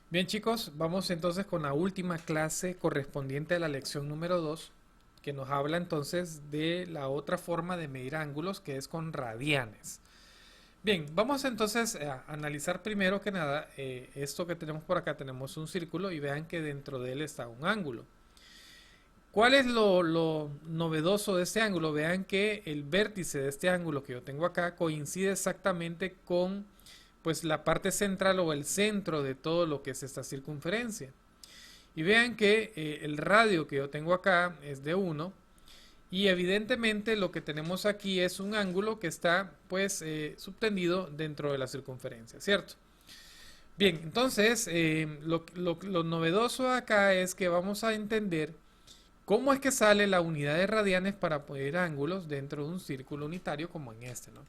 Bien chicos, vamos entonces con la última clase correspondiente a la lección número 2, que nos habla entonces de la otra forma de medir ángulos, que es con radianes. Bien, vamos entonces a analizar primero que nada esto que tenemos por acá. Tenemos un círculo y vean que dentro de él está un ángulo. ¿Cuál es lo novedoso de este ángulo? Vean que el vértice de este ángulo que yo tengo acá coincide exactamente con pues la parte central o el centro de todo lo que es esta circunferencia. Y vean que el radio que yo tengo acá es de 1 y evidentemente lo que tenemos aquí es un ángulo que está pues subtendido dentro de la circunferencia, ¿cierto? Bien, entonces lo novedoso acá es que vamos a entender cómo es que sale la unidad de radianes para medir ángulos dentro de un círculo unitario como en este, ¿no?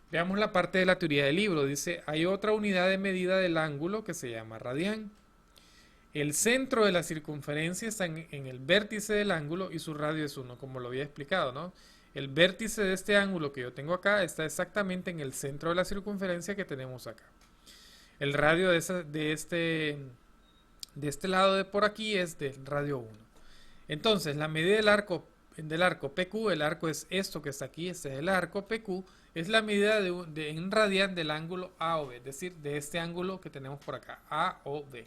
Veamos la parte de la teoría del libro. Dice, hay otra unidad de medida del ángulo que se llama radián. El centro de la circunferencia está en el vértice del ángulo y su radio es 1, como lo había explicado, ¿no? El vértice de este ángulo que yo tengo acá está exactamente en el centro de la circunferencia que tenemos acá. El radio de este lado de por aquí es del radio 1. Entonces, la medida del arco PQ, el arco es esto que está aquí, este es el arco PQ, es la medida en radian del ángulo A o B, es decir, de este ángulo que tenemos por acá, A o B.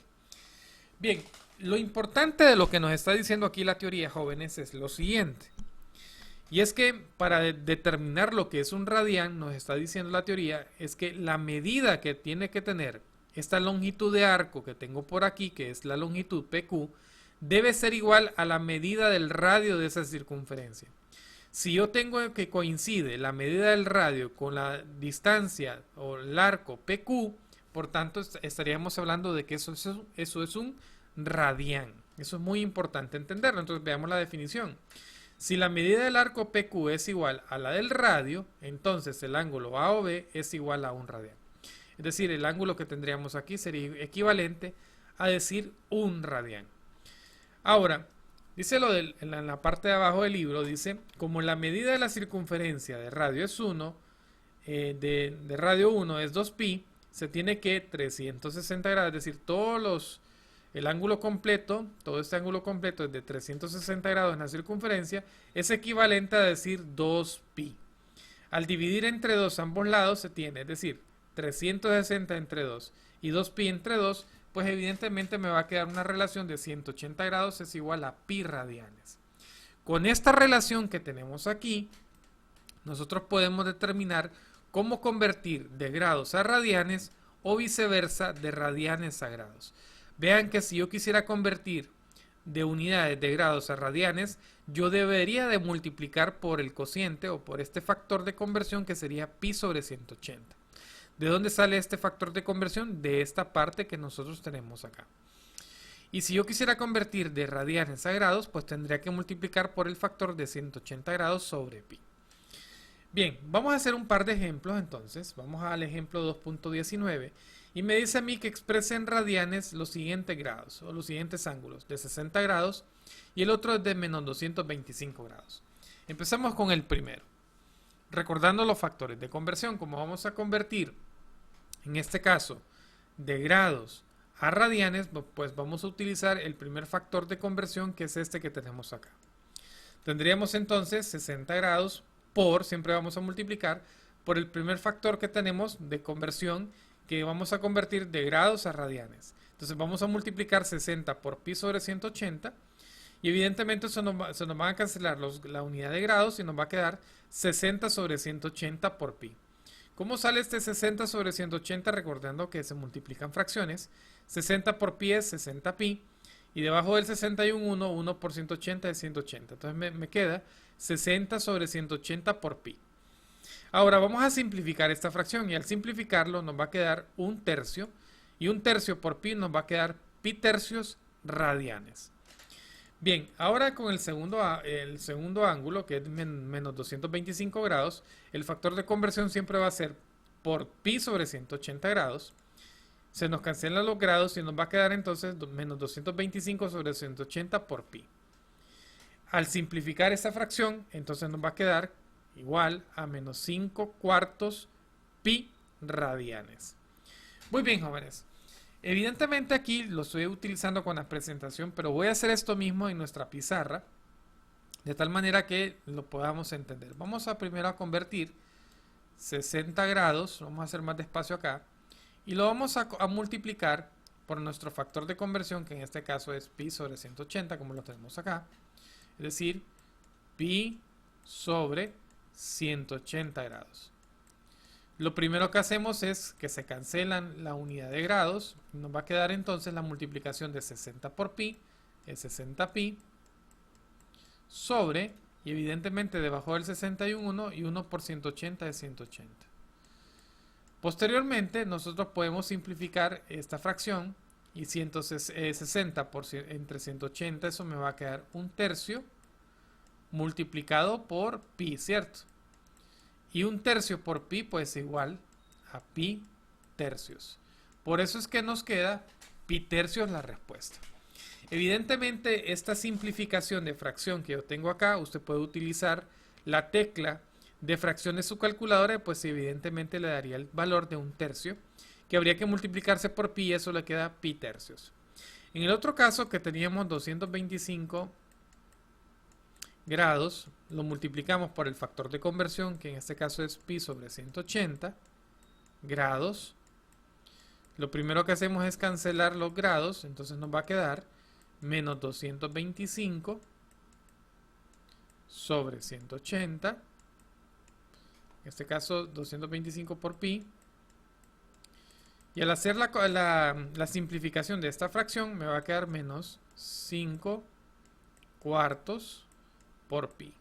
Bien, lo importante de lo que nos está diciendo aquí la teoría, jóvenes, es lo siguiente. Y es que para determinar lo que es un radián, nos está diciendo la teoría, es que la medida que tiene que tener esta longitud de arco que tengo por aquí, que es la longitud PQ, debe ser igual a la medida del radio de esa circunferencia. Si yo tengo que coincide la medida del radio con la distancia o el arco PQ, por tanto estaríamos hablando de que eso es un radián. Eso es muy importante entenderlo. Entonces veamos la definición. Si la medida del arco PQ es igual a la del radio, entonces el ángulo A o B es igual a un radián. Es decir, el ángulo que tendríamos aquí sería equivalente a decir un radián. Ahora, dice en la parte de abajo del libro, dice, como la medida de la circunferencia de radio es 1, de radio 1 es 2pi, se tiene que 360 grados, es decir, el ángulo completo, todo este ángulo completo es de 360 grados en la circunferencia, es equivalente a decir 2pi. Al dividir entre 2 ambos lados se tiene, es decir, 360 entre 2 y 2pi entre 2, pues evidentemente me va a quedar una relación de 180 grados es igual a pi radianes. Con esta relación que tenemos aquí, nosotros podemos determinar cómo convertir de grados a radianes o viceversa de radianes a grados. Vean que si yo quisiera convertir de unidades de grados a radianes, yo debería de multiplicar por el cociente o por este factor de conversión que sería pi sobre 180. ¿De dónde sale este factor de conversión? De esta parte que nosotros tenemos acá. Y si yo quisiera convertir de radianes a grados, pues tendría que multiplicar por el factor de 180 grados sobre pi. Bien, vamos a hacer un par de ejemplos entonces. Vamos al ejemplo 2.19 y me dice a mí que exprese en radianes los siguientes grados o los siguientes ángulos de 60 grados y el otro es de menos 225 grados. Empezamos con el primero. Recordando los factores de conversión, como vamos a convertir en este caso de grados a radianes, pues vamos a utilizar el primer factor de conversión que es este que tenemos acá. Tendríamos entonces 60 grados por, siempre vamos a multiplicar por el primer factor que tenemos de conversión que vamos a convertir de grados a radianes. Entonces vamos a multiplicar 60 por pi sobre 180 y evidentemente se nos van a cancelar la unidad de grados y nos va a quedar 60 sobre 180 por pi. ¿Cómo sale este 60 sobre 180? Recordando que se multiplican fracciones. 60 por pi es 60 pi. Y debajo del 61, 1 por 180 es 180. Entonces me queda 60 sobre 180 por pi. Ahora vamos a simplificar esta fracción. Y al simplificarlo nos va a quedar un tercio. Y un tercio por pi nos va a quedar pi tercios radianes. Bien, ahora con el segundo ángulo, que es menos 225 grados, el factor de conversión siempre va a ser por pi sobre 180 grados. Se nos cancelan los grados y nos va a quedar entonces menos 225 sobre 180 por pi. Al simplificar esta fracción, entonces nos va a quedar igual a menos 5 cuartos pi radianes. Muy bien, jóvenes. Evidentemente aquí lo estoy utilizando con la presentación, pero voy a hacer esto mismo en nuestra pizarra, de tal manera que lo podamos entender. Vamos a primero a convertir 60 grados, vamos a hacer más despacio acá, y lo vamos a multiplicar por nuestro factor de conversión, que en este caso es pi sobre 180, como lo tenemos acá. Es decir, pi sobre 180 grados. Lo primero que hacemos es que se cancelan la unidad de grados. Nos va a quedar entonces la multiplicación de 60 por pi, es 60 pi, sobre, y evidentemente debajo del 61 y 1 por 180 es 180. Posteriormente nosotros podemos simplificar esta fracción y 160 entre 180, eso me va a quedar un tercio multiplicado por pi, ¿cierto? Y un tercio por pi pues igual a pi tercios. Por eso es que nos queda pi tercios la respuesta. Evidentemente esta simplificación de fracción que yo tengo acá, usted puede utilizar la tecla de fracción de su calculadora, pues evidentemente le daría el valor de un tercio, que habría que multiplicarse por pi y eso le queda pi tercios. En el otro caso que teníamos 225 grados, lo multiplicamos por el factor de conversión, que en este caso es pi sobre 180 grados. Lo primero que hacemos es cancelar los grados, entonces nos va a quedar menos 225 sobre 180. En este caso 225 por pi. Y al hacer la simplificación de esta fracción me va a quedar menos 5 cuartos por pi.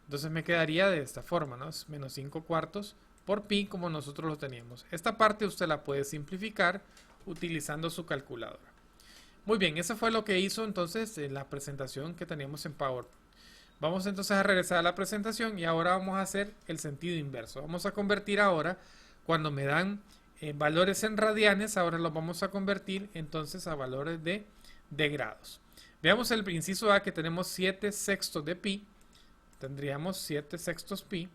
Entonces me quedaría de esta forma, ¿no? Es menos 5 cuartos por pi como nosotros lo teníamos. Esta parte usted la puede simplificar utilizando su calculadora. Muy bien, eso fue lo que hizo entonces en la presentación que teníamos en PowerPoint. Vamos entonces a regresar a la presentación y ahora vamos a hacer el sentido inverso. Vamos a convertir ahora, cuando me dan valores en radianes, ahora los vamos a convertir entonces a valores de grados. Veamos el inciso A, que tenemos 7 sextos de pi. Tendríamos 7 sextos pi.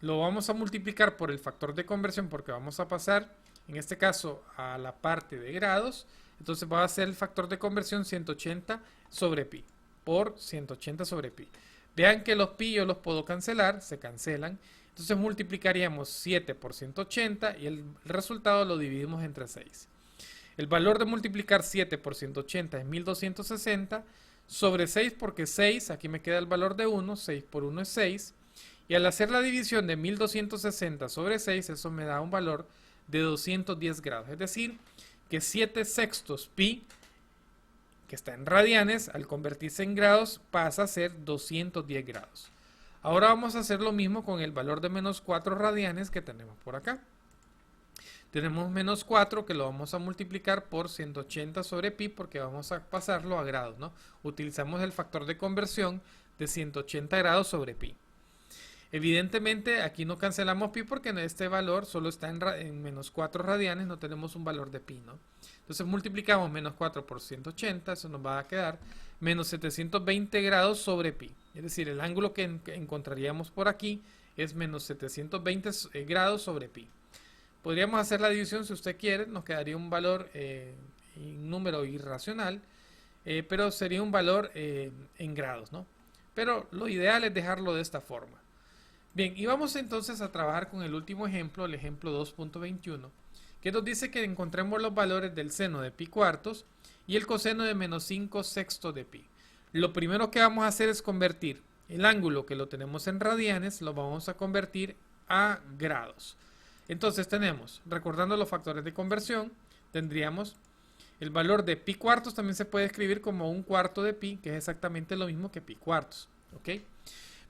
Lo vamos a multiplicar por el factor de conversión porque vamos a pasar, en este caso, a la parte de grados. Entonces va a ser el factor de conversión 180 sobre pi por 180 sobre pi. Vean que los pi yo los puedo cancelar, se cancelan. Entonces multiplicaríamos 7 por 180 y el resultado lo dividimos entre 6. El valor de multiplicar 7 por 180 es 1260 sobre 6 porque 6, aquí me queda el valor de 1, 6 por 1 es 6. Y al hacer la división de 1260 sobre 6, eso me da un valor de 210 grados. Es decir, que 7 sextos pi, que está en radianes, al convertirse en grados pasa a ser 210 grados. Ahora vamos a hacer lo mismo con el valor de menos 4 radianes que tenemos por acá. Tenemos menos 4 que lo vamos a multiplicar por 180 sobre pi porque vamos a pasarlo a grados, ¿no? Utilizamos el factor de conversión de 180 grados sobre pi. Evidentemente aquí no cancelamos pi porque en este valor solo está en menos 4 radianes, no tenemos un valor de pi, ¿no? Entonces multiplicamos menos 4 por 180, eso nos va a quedar menos 720 grados sobre pi. Es decir, el ángulo que encontraríamos por aquí es menos 720 grados sobre pi. Podríamos hacer la división si usted quiere, nos quedaría un valor, un número irracional, pero sería un valor en grados, ¿no? Pero lo ideal es dejarlo de esta forma. Bien, y vamos entonces a trabajar con el último ejemplo, el ejemplo 2.21, que nos dice que encontremos los valores del seno de pi cuartos y el coseno de menos 5 sextos de pi. Lo primero que vamos a hacer es convertir el ángulo que lo tenemos en radianes, lo vamos a convertir a grados. Entonces tenemos, recordando los factores de conversión, tendríamos el valor de pi cuartos, también se puede escribir como un cuarto de pi, que es exactamente lo mismo que pi cuartos, ¿ok?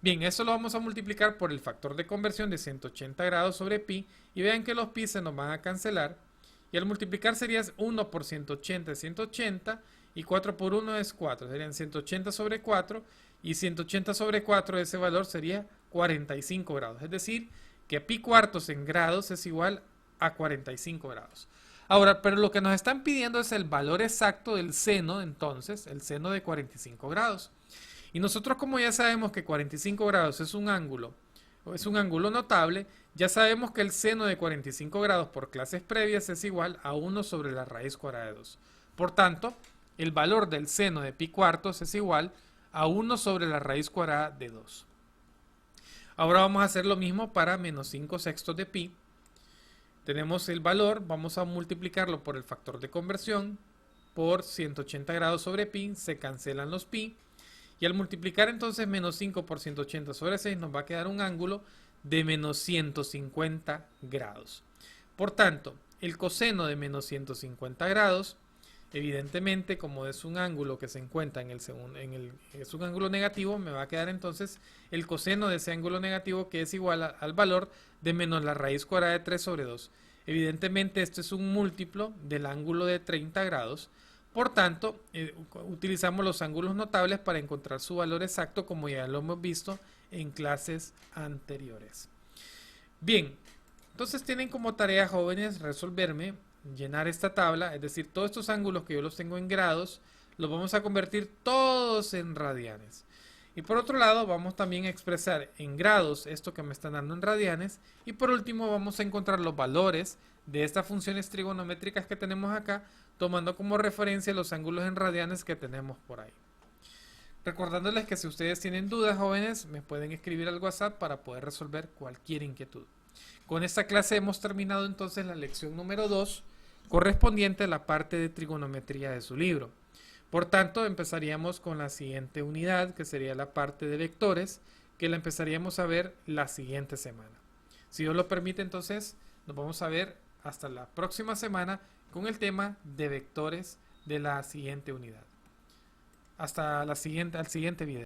Bien, eso lo vamos a multiplicar por el factor de conversión de 180 grados sobre pi, y vean que los pi se nos van a cancelar, y al multiplicar sería 1 por 180 es 180, y 4 por 1 es 4, serían 180 sobre 4, y 180 sobre 4, ese valor sería 45 grados, es decir, que pi cuartos en grados es igual a 45 grados. Ahora, pero lo que nos están pidiendo es el valor exacto del seno, entonces, el seno de 45 grados. Y nosotros, como ya sabemos que 45 grados es un ángulo notable, Ya sabemos que el seno de 45 grados por clases previas es igual a 1 sobre la raíz cuadrada de 2. Por tanto, el valor del seno de pi cuartos es igual a 1 sobre la raíz cuadrada de 2. Ahora vamos a hacer lo mismo para menos 5 sextos de pi. Tenemos el valor, vamos a multiplicarlo por el factor de conversión, por 180 grados sobre pi, se cancelan los pi. Y al multiplicar entonces menos 5 por 180 sobre 6 nos va a quedar un ángulo de menos 150 grados. Por tanto, el coseno de menos 150 grados, evidentemente como es un ángulo que se encuentra es un ángulo negativo, me va a quedar entonces el coseno de ese ángulo negativo, que es igual al valor de menos la raíz cuadrada de 3 sobre 2. Evidentemente esto es un múltiplo del ángulo de 30 grados. Por tanto, utilizamos los ángulos notables para encontrar su valor exacto, como ya lo hemos visto en clases anteriores. Bien, entonces tienen como tarea, jóvenes, resolverme, llenar esta tabla, es decir, todos estos ángulos que yo los tengo en grados, los vamos a convertir todos en radianes. Y por otro lado, vamos también a expresar en grados esto que me están dando en radianes. Y por último, vamos a encontrar los valores de estas funciones trigonométricas que tenemos acá, tomando como referencia los ángulos en radianes que tenemos por ahí. Recordándoles que si ustedes tienen dudas, jóvenes, me pueden escribir al WhatsApp para poder resolver cualquier inquietud. Con esta clase hemos terminado entonces la lección número 2, correspondiente a la parte de trigonometría de su libro. Por tanto, empezaríamos con la siguiente unidad, que sería la parte de vectores, que la empezaríamos a ver la siguiente semana. Si Dios lo permite, entonces nos vamos a ver hasta la próxima semana con el tema de vectores de la siguiente unidad. Hasta al siguiente video.